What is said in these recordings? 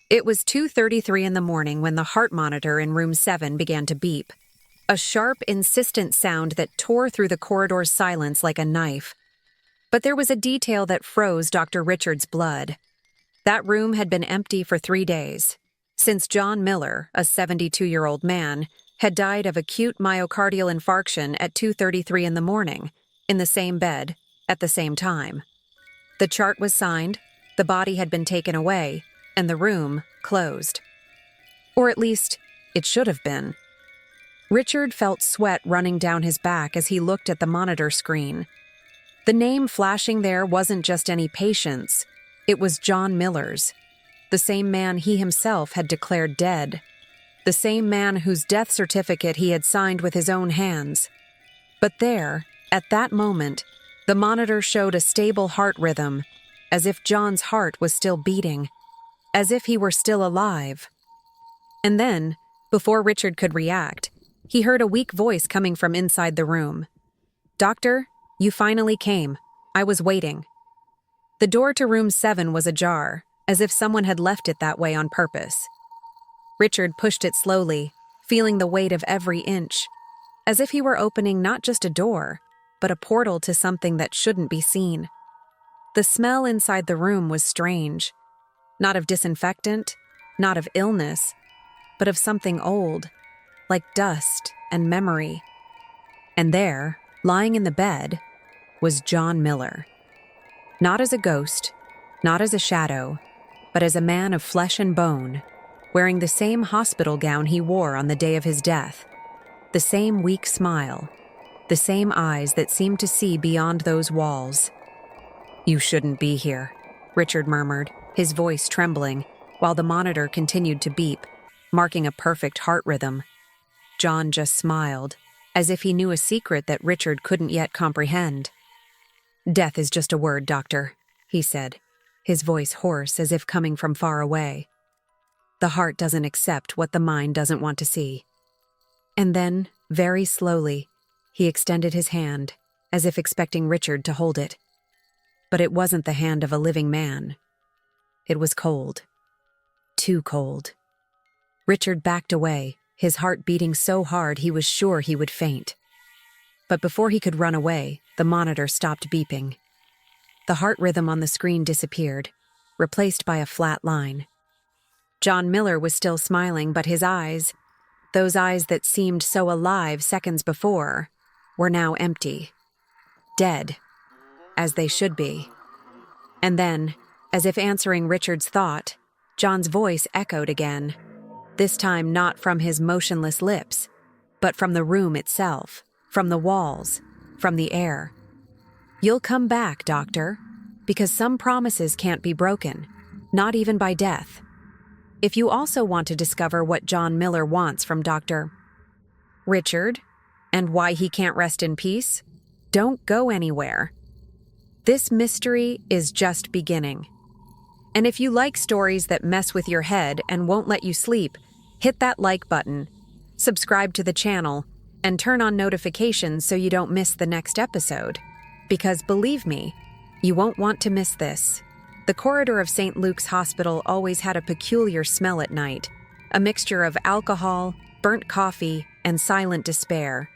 It was 2:33 in the morning when the heart monitor in room 7 began to beep. A sharp, insistent sound that tore through the corridor's silence like a knife. But there was a detail that froze Dr. Richard's blood. That room had been empty for 3 days, since John Miller, a 72-year-old man, had died of acute myocardial infarction at 2:33 in the morning, in the same bed, at the same time. The chart was signed, the body had been taken away, and the room closed. Or at least, it should have been. Richard felt sweat running down his back as he looked at the monitor screen. The name flashing there wasn't just any patient's, it was John Miller's, the same man he himself had declared dead, the same man whose death certificate he had signed with his own hands. But there, at that moment, the monitor showed a stable heart rhythm, as if John's heart was still beating, as if he were still alive. And then, before Richard could react, he heard a weak voice coming from inside the room. "Doctor, you finally came. I was waiting." The door to room 7 was ajar, as if someone had left it that way on purpose. Richard pushed it slowly, feeling the weight of every inch, as if he were opening not just a door, but a portal to something that shouldn't be seen. The smell inside the room was strange, not of disinfectant, not of illness, but of something old, like dust and memory. And there, lying in the bed, was John Miller. Not as a ghost, not as a shadow, but as a man of flesh and bone, wearing the same hospital gown he wore on the day of his death, the same weak smile, the same eyes that seemed to see beyond those walls. "You shouldn't be here," Richard murmured, his voice trembling, while the monitor continued to beep, marking a perfect heart rhythm. John just smiled, as if he knew a secret that Richard couldn't yet comprehend. "Death is just a word, Doctor," he said, his voice hoarse as if coming from far away. "The heart doesn't accept what the mind doesn't want to see." And then, very slowly, he extended his hand, as if expecting Richard to hold it. But it wasn't the hand of a living man. It was cold. Too cold. Richard backed away, his heart beating so hard he was sure he would faint. But before he could run away, the monitor stopped beeping. The heart rhythm on the screen disappeared, replaced by a flat line. John Miller was still smiling, but his eyes, those eyes that seemed so alive seconds before, were now empty. Dead. As they should be. And then, as if answering Richard's thought, John's voice echoed again, this time not from his motionless lips, but from the room itself, from the walls, from the air. "You'll come back, Doctor, because some promises can't be broken, not even by death. If you also want to discover what John Miller wants from Dr. Richard, and why he can't rest in peace, don't go anywhere. This mystery is just beginning. And if you like stories that mess with your head and won't let you sleep, hit that like button, subscribe to the channel, and turn on notifications so you don't miss the next episode. Because believe me, you won't want to miss this. The corridor of St. Luke's Hospital always had a peculiar smell at night, a mixture of alcohol, burnt coffee, and silent despair.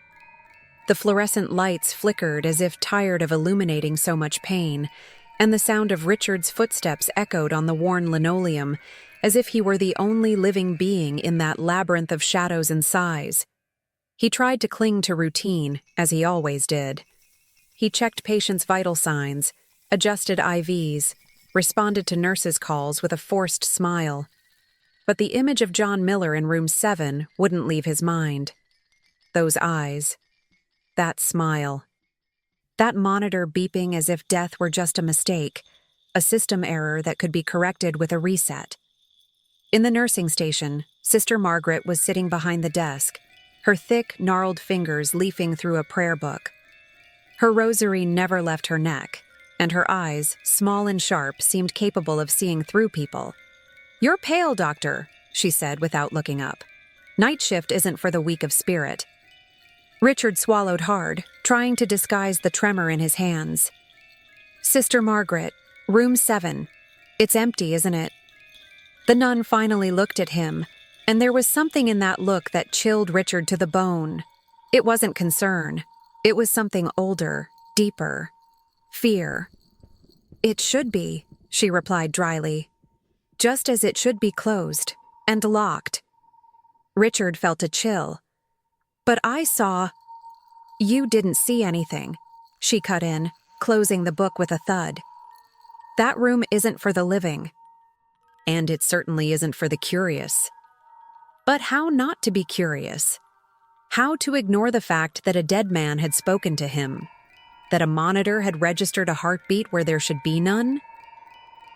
The fluorescent lights flickered as if tired of illuminating so much pain, and the sound of Richard's footsteps echoed on the worn linoleum, as if he were the only living being in that labyrinth of shadows and sighs. He tried to cling to routine, as he always did. He checked patients' vital signs, adjusted IVs, responded to nurses' calls with a forced smile. But the image of John Miller in room 7 wouldn't leave his mind. Those eyes. That smile. That monitor beeping as if death were just a mistake, a system error that could be corrected with a reset. In the nursing station, Sister Margaret was sitting behind the desk, her thick, gnarled fingers leafing through a prayer book. Her rosary never left her neck, and her eyes, small and sharp, seemed capable of seeing through people. "You're pale, Doctor," she said without looking up. "Night shift isn't for the weak of spirit." Richard swallowed hard, trying to disguise the tremor in his hands. "Sister Margaret, room 7. It's empty, isn't it?" The nun finally looked at him, and there was something in that look that chilled Richard to the bone. It wasn't concern. It was something older, deeper. Fear. "It should be," she replied dryly. "Just as it should be closed and locked." Richard felt a chill. "But I saw—" "You didn't see anything," she cut in, closing the book with a thud. "That room isn't for the living. And it certainly isn't for the curious." But how not to be curious? How to ignore the fact that a dead man had spoken to him? That a monitor had registered a heartbeat where there should be none?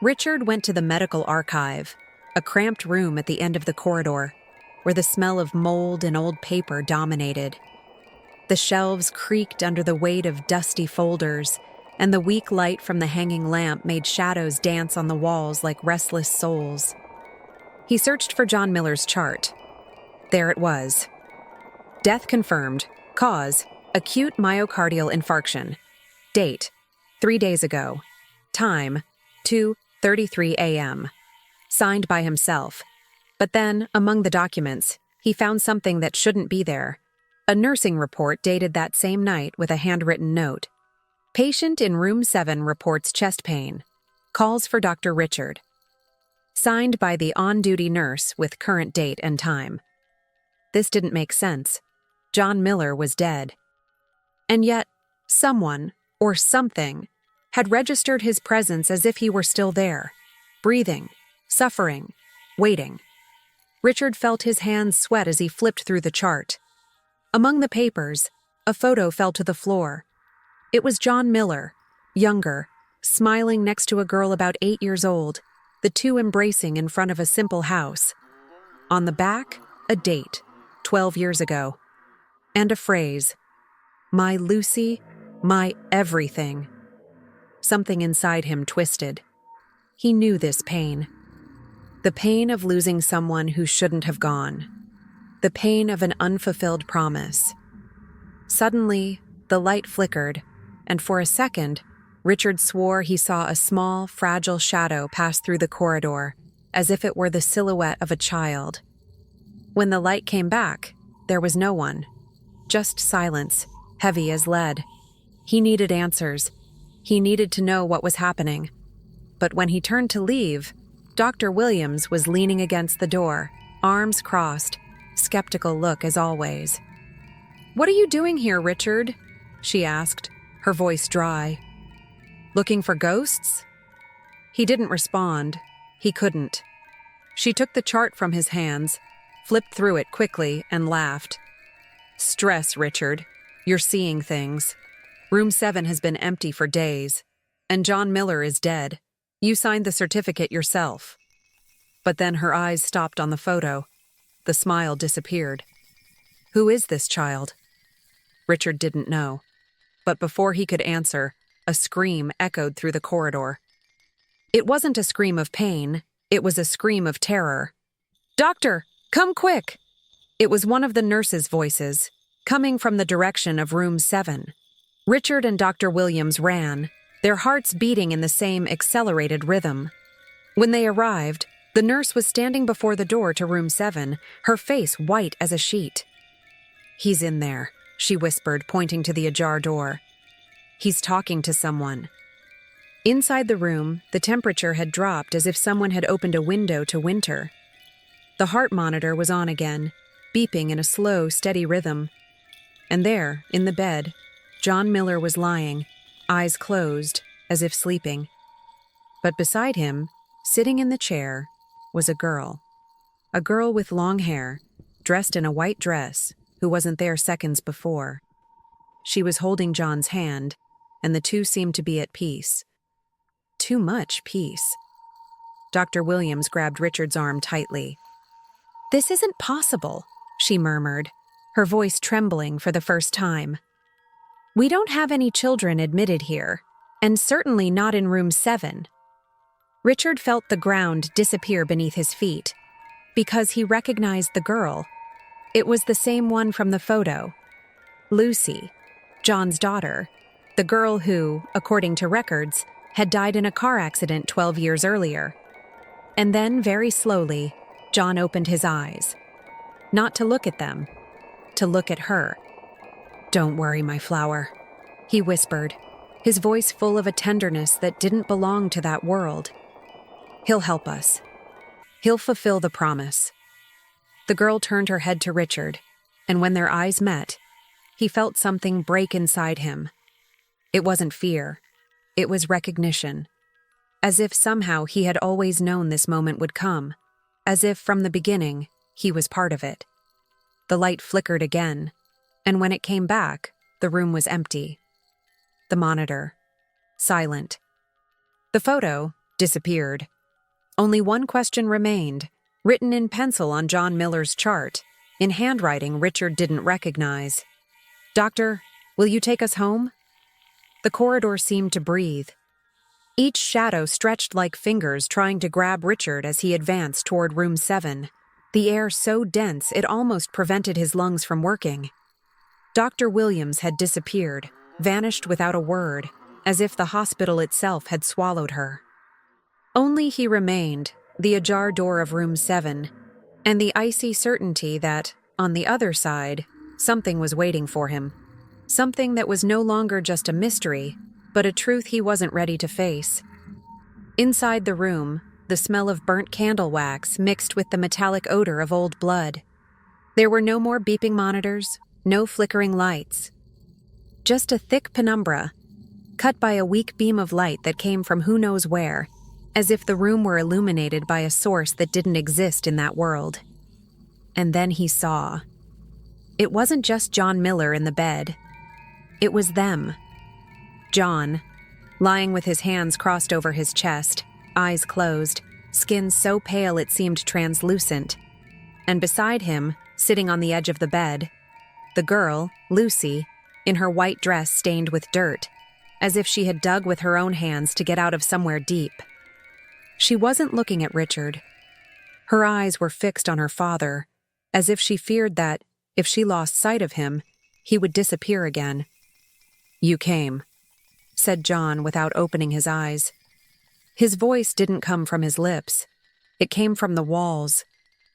Richard went to the medical archive, a cramped room at the end of the corridor, where the smell of mold and old paper dominated. The shelves creaked under the weight of dusty folders, and the weak light from the hanging lamp made shadows dance on the walls like restless souls. He searched for John Miller's chart. There it was. Death confirmed. Cause, acute myocardial infarction. Date, 3 days ago. Time, 2:33 a.m. Signed by himself. But then, among the documents, he found something that shouldn't be there. A nursing report dated that same night with a handwritten note. Patient in room 7 reports chest pain. Calls for Dr. Richard. Signed by the on-duty nurse with current date and time. This didn't make sense. John Miller was dead. And yet, someone, or something, had registered his presence as if he were still there, breathing, suffering, waiting. Richard felt his hands sweat as he flipped through the chart. Among the papers, a photo fell to the floor. It was John Miller, younger, smiling next to a girl about 8 years old, the two embracing in front of a simple house. On the back, a date, 12 years ago, and a phrase, "My Lucy, my everything." Something inside him twisted. He knew this pain. The pain of losing someone who shouldn't have gone. The pain of an unfulfilled promise. Suddenly, the light flickered, and for a second, Richard swore he saw a small, fragile shadow pass through the corridor, as if it were the silhouette of a child. When the light came back, there was no one. Just silence, heavy as lead. He needed answers. He needed to know what was happening. But when he turned to leave, Dr. Williams was leaning against the door, arms crossed, skeptical look as always. "What are you doing here, Richard?" she asked, her voice dry. "Looking for ghosts?" He didn't respond. He couldn't. She took the chart from his hands, flipped through it quickly, and laughed. "Stress, Richard. You're seeing things. Room 7 has been empty for days, and John Miller is dead. You signed the certificate yourself." But then her eyes stopped on the photo. The smile disappeared. Who is this child? Richard didn't know. But before he could answer, a scream echoed through the corridor. It wasn't a scream of pain. It was a scream of terror. "Doctor, come quick!" It was one of the nurses' voices, coming from the direction of room 7. Richard and Dr. Williams ran, their hearts beating in the same accelerated rhythm. When they arrived, the nurse was standing before the door to room 7, her face white as a sheet. "He's in there," she whispered, pointing to the ajar door. "He's talking to someone." Inside the room, the temperature had dropped as if someone had opened a window to winter. The heart monitor was on again, beeping in a slow, steady rhythm. And there, in the bed, John Miller was lying, eyes closed, as if sleeping. But beside him, sitting in the chair, was a girl. A girl with long hair, dressed in a white dress, who wasn't there seconds before. She was holding John's hand, and the two seemed to be at peace. Too much peace. Dr. Williams grabbed Richard's arm tightly. "This isn't possible," she murmured, her voice trembling for the first time. "We don't have any children admitted here, and certainly not in room 7. Richard felt the ground disappear beneath his feet, because he recognized the girl. It was the same one from the photo. Lucy, John's daughter, the girl who, according to records, had died in a car accident 12 years earlier. And then, very slowly, John opened his eyes. Not to look at them, to look at her. "Don't worry, my flower," he whispered, his voice full of a tenderness that didn't belong to that world. "He'll help us. He'll fulfill the promise." The girl turned her head to Richard, and when their eyes met, he felt something break inside him. It wasn't fear. It was recognition. As if somehow he had always known this moment would come. As if from the beginning, he was part of it. The light flickered again, and when it came back, the room was empty. The monitor, silent. The photo disappeared. Only one question remained, written in pencil on John Miller's chart, in handwriting Richard didn't recognize. "Doctor, will you take us home?" The corridor seemed to breathe. Each shadow stretched like fingers trying to grab Richard as he advanced toward room 7, the air so dense it almost prevented his lungs from working. Dr. Williams had disappeared, vanished without a word, as if the hospital itself had swallowed her. Only he remained, the ajar door of room 7, and the icy certainty that, on the other side, something was waiting for him. Something that was no longer just a mystery, but a truth he wasn't ready to face. Inside the room, the smell of burnt candle wax mixed with the metallic odor of old blood. There were no more beeping monitors, no flickering lights. Just a thick penumbra, cut by a weak beam of light that came from who knows where, as if the room were illuminated by a source that didn't exist in that world. And then he saw. It wasn't just John Miller in the bed. It was them. John, lying with his hands crossed over his chest, eyes closed, skin so pale it seemed translucent. And beside him, sitting on the edge of the bed, the girl, Lucy, in her white dress stained with dirt, as if she had dug with her own hands to get out of somewhere deep. She wasn't looking at Richard. Her eyes were fixed on her father, as if she feared that, if she lost sight of him, he would disappear again. "You came," said John without opening his eyes. His voice didn't come from his lips. It came from the walls,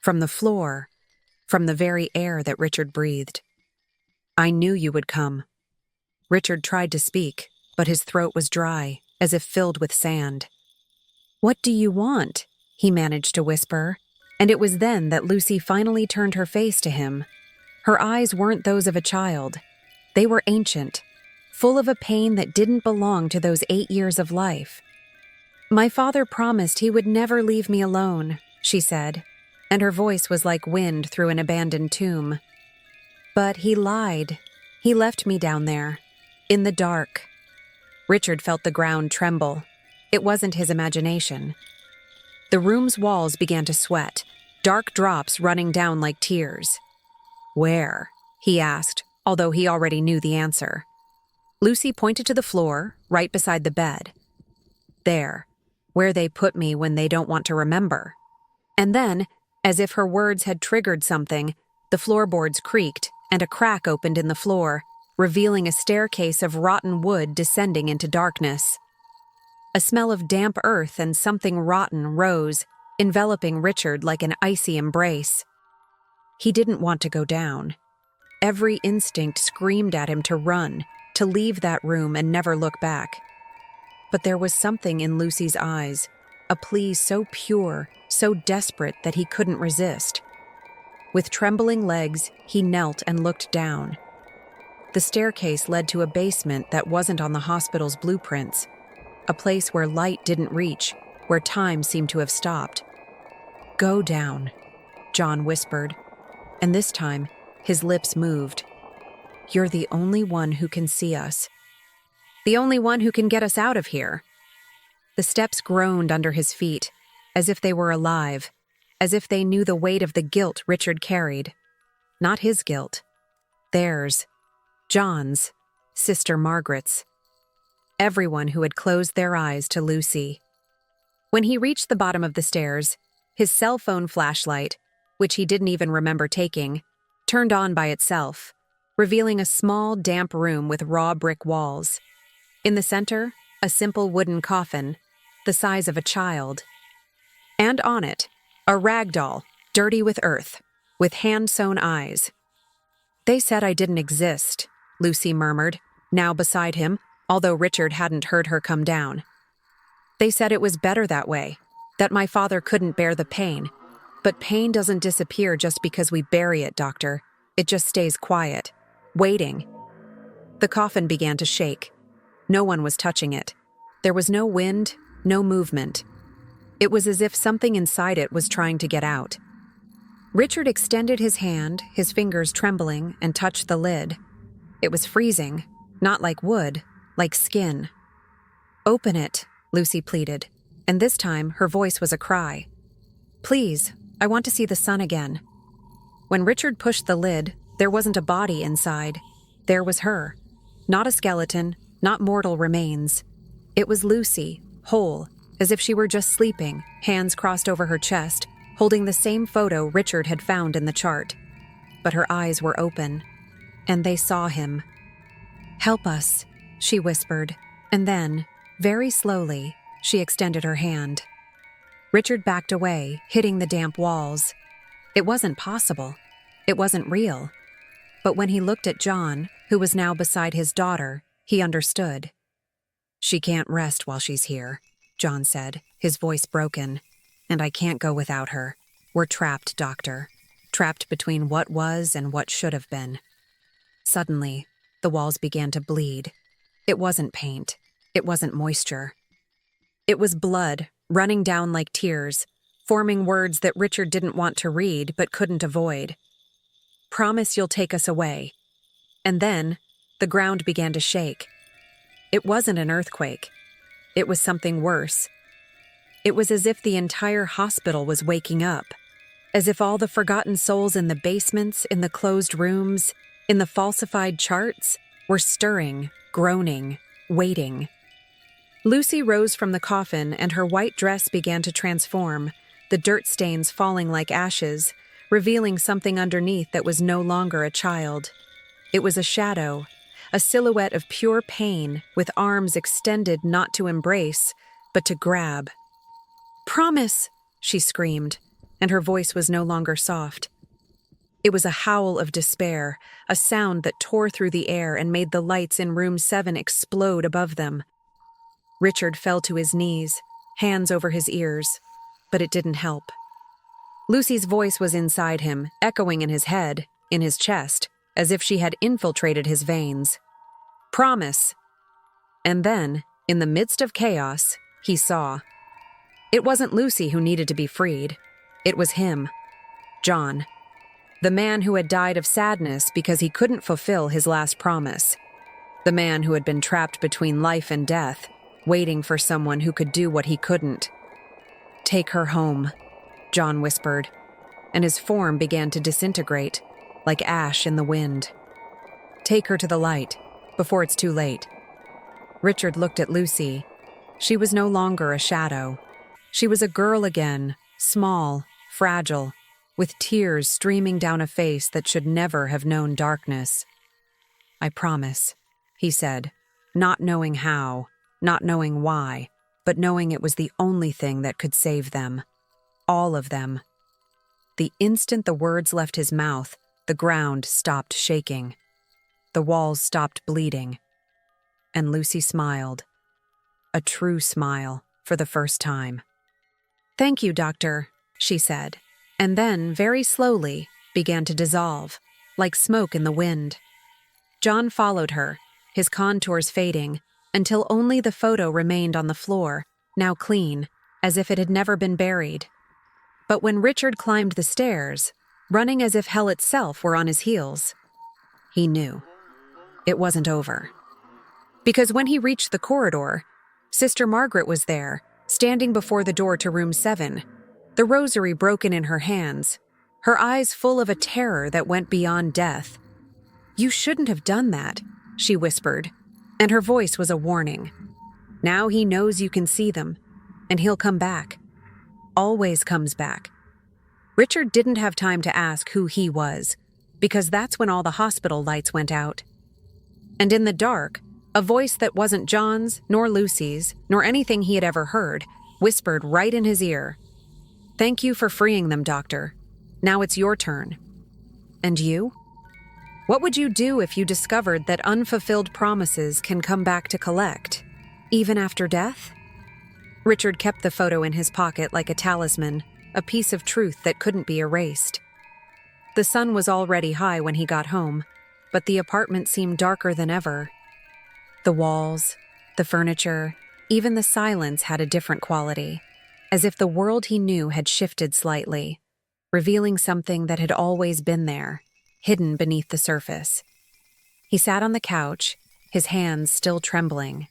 from the floor, from the very air that Richard breathed. "I knew you would come." Richard tried to speak, but his throat was dry, as if filled with sand. "What do you want?" he managed to whisper, and it was then that Lucy finally turned her face to him. Her eyes weren't those of a child. They were ancient, full of a pain that didn't belong to those 8 years of life. "My father promised he would never leave me alone," she said, and her voice was like wind through an abandoned tomb. "But he lied. He left me down there, in the dark." Richard felt the ground tremble. It wasn't his imagination. The room's walls began to sweat, dark drops running down like tears. "Where?" he asked, although he already knew the answer. Lucy pointed to the floor, right beside the bed. "There, where they put me when they don't want to remember." And then, as if her words had triggered something, the floorboards creaked and a crack opened in the floor, revealing a staircase of rotten wood descending into darkness. A smell of damp earth and something rotten rose, enveloping Richard like an icy embrace. He didn't want to go down. Every instinct screamed at him to run, to leave that room and never look back. But there was something in Lucy's eyes, a plea so pure, so desperate that he couldn't resist. With trembling legs, he knelt and looked down. The staircase led to a basement that wasn't on the hospital's blueprints, a place where light didn't reach, where time seemed to have stopped. "Go down," John whispered, and this time, his lips moved. "You're the only one who can see us. The only one who can get us out of here." The steps groaned under his feet, as if they were alive, as if they knew the weight of the guilt Richard carried. Not his guilt. Theirs. John's. Sister Margaret's. Everyone who had closed their eyes to Lucy. When he reached the bottom of the stairs, his cell phone flashlight, which he didn't even remember taking, turned on by itself, revealing a small, damp room with raw brick walls. In the center, a simple wooden coffin, the size of a child. And on it, a rag doll, dirty with earth, with hand-sewn eyes. "They said I didn't exist," Lucy murmured, now beside him, although Richard hadn't heard her come down. "They said it was better that way, that my father couldn't bear the pain. But pain doesn't disappear just because we bury it, Doctor. It just stays quiet, waiting." The coffin began to shake. No one was touching it. There was no wind, no movement. It was as if something inside it was trying to get out. Richard extended his hand, his fingers trembling, and touched the lid. It was freezing, not like wood, like skin. "Open it," Lucy pleaded, and this time her voice was a cry. "Please, I want to see the sun again." When Richard pushed the lid, there wasn't a body inside. There was her. Not a skeleton, not mortal remains. It was Lucy, whole, as if she were just sleeping, hands crossed over her chest, holding the same photo Richard had found in the chart. But her eyes were open, and they saw him. "Help us," she whispered, and then, very slowly, she extended her hand. Richard backed away, hitting the damp walls. It wasn't possible. It wasn't real. But when he looked at John, who was now beside his daughter, he understood. "She can't rest while she's here," John said, his voice broken. "And I can't go without her. We're trapped, Doctor. Trapped between what was and what should have been." Suddenly, the walls began to bleed. It wasn't paint. It wasn't moisture. It was blood, running down like tears, forming words that Richard didn't want to read but couldn't avoid. "Promise you'll take us away." And then, the ground began to shake. It wasn't an earthquake. It was something worse. It was as if the entire hospital was waking up, as if all the forgotten souls in the basements, in the closed rooms, in the falsified charts, were stirring, groaning, waiting. Lucy rose from the coffin and her white dress began to transform, the dirt stains falling like ashes, revealing something underneath that was no longer a child. It was a shadow, a silhouette of pure pain, with arms extended not to embrace, but to grab. "Promise!" she screamed, and her voice was no longer soft. It was a howl of despair, a sound that tore through the air and made the lights in room 7 explode above them. Richard fell to his knees, hands over his ears, but it didn't help. Lucy's voice was inside him, echoing in his head, in his chest, as if she had infiltrated his veins. "Promise!" And then, in the midst of chaos, he saw. It wasn't Lucy who needed to be freed. It was him, John, the man who had died of sadness because he couldn't fulfill his last promise, the man who had been trapped between life and death, waiting for someone who could do what he couldn't. "Take her home," John whispered, and his form began to disintegrate, like ash in the wind. "Take her to the light, before it's too late." Richard looked at Lucy. She was no longer a shadow. She was a girl again, small, fragile, with tears streaming down a face that should never have known darkness. "I promise," he said, not knowing how, not knowing why, but knowing it was the only thing that could save them. All of them. The instant the words left his mouth, the ground stopped shaking. The walls stopped bleeding. And Lucy smiled. A true smile, for the first time. "Thank you, Doctor," she said, and then, very slowly, began to dissolve, like smoke in the wind. John followed her, his contours fading, until only the photo remained on the floor, now clean, as if it had never been buried. But when Richard climbed the stairs, running as if hell itself were on his heels, he knew. It wasn't over. Because when he reached the corridor, Sister Margaret was there, standing before the door to room 7, the rosary broken in her hands, her eyes full of a terror that went beyond death. "You shouldn't have done that," she whispered, and her voice was a warning. "Now he knows you can see them, and he'll come back. Always comes back." Richard didn't have time to ask who he was, because that's when all the hospital lights went out. And in the dark, a voice that wasn't John's, nor Lucy's, nor anything he had ever heard, whispered right in his ear, Thank you for freeing them, Doctor. Now it's your turn. And you? What would you do if you discovered that unfulfilled promises can come back to collect, even after death? Richard kept the photo in his pocket like a talisman, a piece of truth that couldn't be erased. The sun was already high when he got home, but the apartment seemed darker than ever. The walls, the furniture, even the silence had a different quality, as if the world he knew had shifted slightly, revealing something that had always been there, hidden beneath the surface. He sat on the couch, his hands still trembling,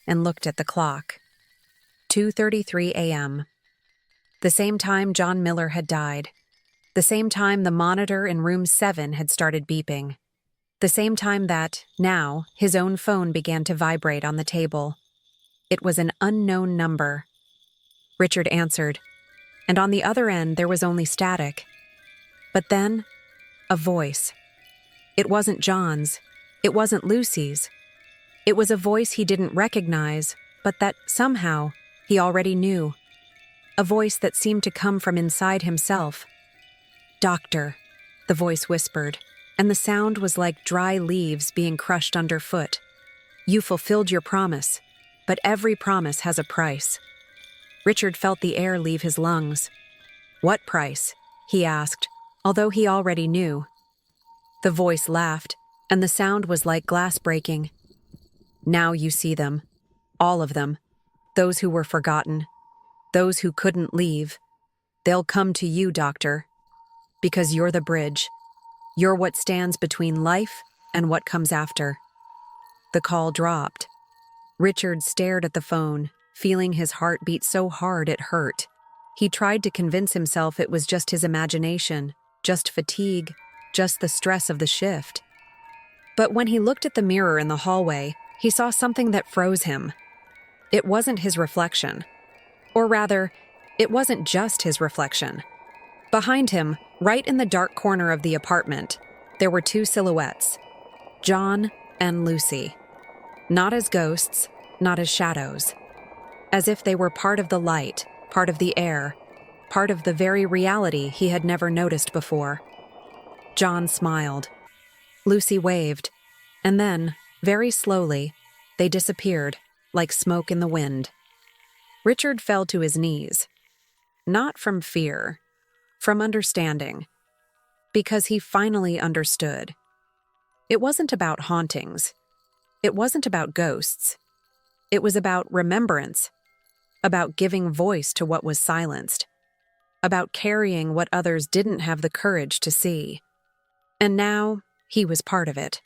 and looked at the clock. 2:33 a.m. The same time John Miller had died. The same time the monitor in room 7 had started beeping. The same time that, now, his own phone began to vibrate on the table. It was an unknown number. Richard answered, and on the other end there was only static. But then, a voice. It wasn't John's. It wasn't Lucy's. It was a voice he didn't recognize, but that, somehow, he already knew. A voice that seemed to come from inside himself. "Doctor," the voice whispered, and the sound was like dry leaves being crushed underfoot. "You fulfilled your promise, but every promise has a price." Richard felt the air leave his lungs. "What price?" he asked, although he already knew. The voice laughed, and the sound was like glass breaking. "Now you see them. All of them. Those who were forgotten. Those who couldn't leave. They'll come to you, Doctor. Because you're the bridge. You're what stands between life and what comes after." The call dropped. Richard stared at the phone, feeling his heart beat so hard it hurt. He tried to convince himself it was just his imagination, just fatigue, just the stress of the shift. But when he looked at the mirror in the hallway, he saw something that froze him. It wasn't his reflection. Or rather, it wasn't just his reflection. Behind him, right in the dark corner of the apartment, there were two silhouettes, John and Lucy. Not as ghosts, not as shadows. As if they were part of the light, part of the air, part of the very reality he had never noticed before. John smiled. Lucy waved. And then, very slowly, they disappeared, like smoke in the wind. Richard fell to his knees. Not from fear, from understanding. Because he finally understood. It wasn't about hauntings. It wasn't about ghosts. It was about remembrance. About giving voice to what was silenced. About carrying what others didn't have the courage to see. And now, he was part of it.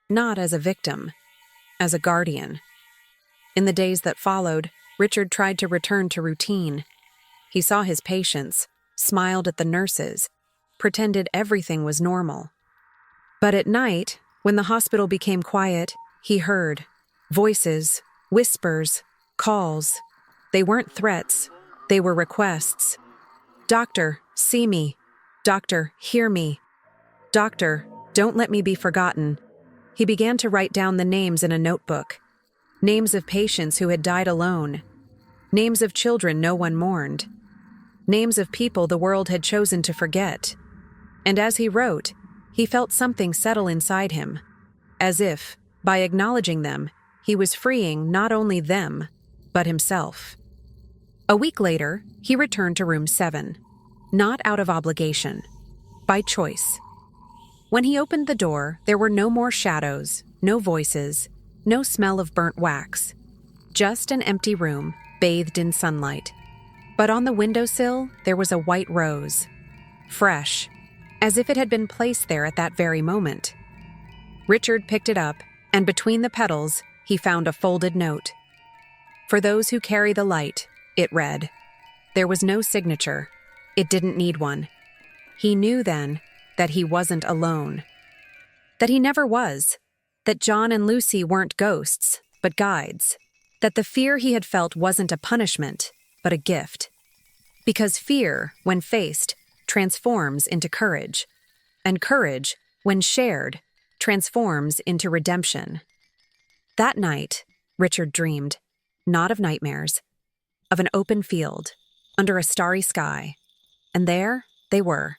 Not as a victim, as a guardian. In the days that followed, Richard tried to return to routine. He saw his patients, smiled at the nurses, pretended everything was normal. But at night, when the hospital became quiet, he heard voices, whispers, calls. They weren't threats, they were requests. "Doctor, see me. Doctor, hear me. Doctor, don't let me be forgotten." He began to write down the names in a notebook. Names of patients who had died alone. Names of children no one mourned. Names of people the world had chosen to forget. And as he wrote, he felt something settle inside him, as if, by acknowledging them, he was freeing not only them, but himself. A week later, he returned to room 7, not out of obligation, by choice. When he opened the door, there were no more shadows, no voices, no smell of burnt wax. Just an empty room, bathed in sunlight. But on the windowsill, there was a white rose. Fresh, as if it had been placed there at that very moment. Richard picked it up, and between the petals, he found a folded note. For those who carry the light, it read. There was no signature. It didn't need one. He knew then that he wasn't alone. That he never was. That John and Lucy weren't ghosts, but guides. That the fear he had felt wasn't a punishment, but a gift. Because fear, when faced, transforms into courage. And courage, when shared, transforms into redemption. That night, Richard dreamed, not of nightmares, of an open field, under a starry sky, And there they were,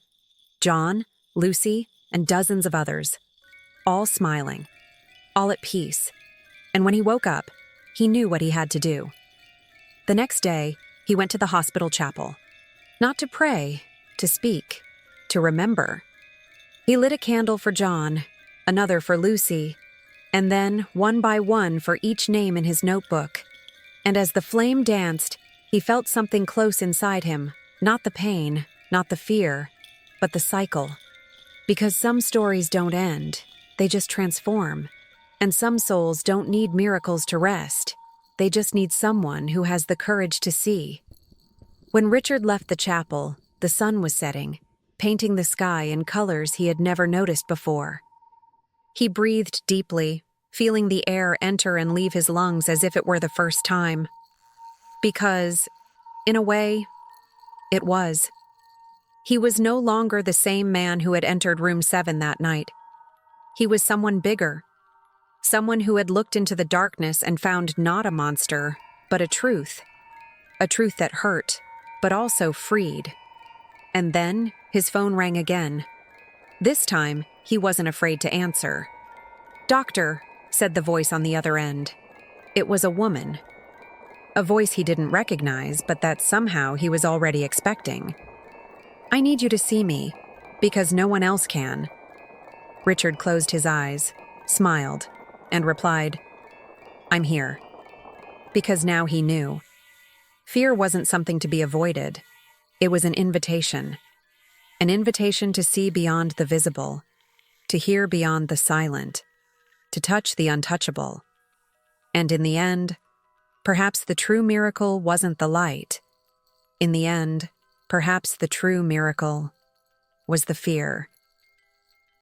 John, Lucy, and dozens of others, all smiling, all at peace. And when he woke up, he knew what he had to do. The next day, he went to the hospital chapel. Not to pray, to speak, to remember. He lit a candle for John, another for Lucy, and then one by one for each name in his notebook. And as the flame danced, he felt something close inside him, not the pain, not the fear, but the cycle. Because some stories don't end, they just transform. And some souls don't need miracles to rest. They just need someone who has the courage to see. When Richard left the chapel, the sun was setting, painting the sky in colors he had never noticed before. He breathed deeply, feeling the air enter and leave his lungs as if it were the first time. Because, in a way, it was. He was no longer the same man who had entered room 7 that night. He was someone bigger, someone who had looked into the darkness and found not a monster, but a truth that hurt, but also freed. And then his phone rang again. This time, he wasn't afraid to answer. "Doctor," said the voice on the other end. It was a woman. A voice he didn't recognize, but that somehow he was already expecting. "I need you to see me, because no one else can." Richard closed his eyes, smiled, and replied, "I'm here." Because now he knew. Fear wasn't something to be avoided. It was an invitation to see beyond the visible, to hear beyond the silent, to touch the untouchable. And in the end, perhaps the true miracle wasn't the light. In the end, perhaps the true miracle was the fear.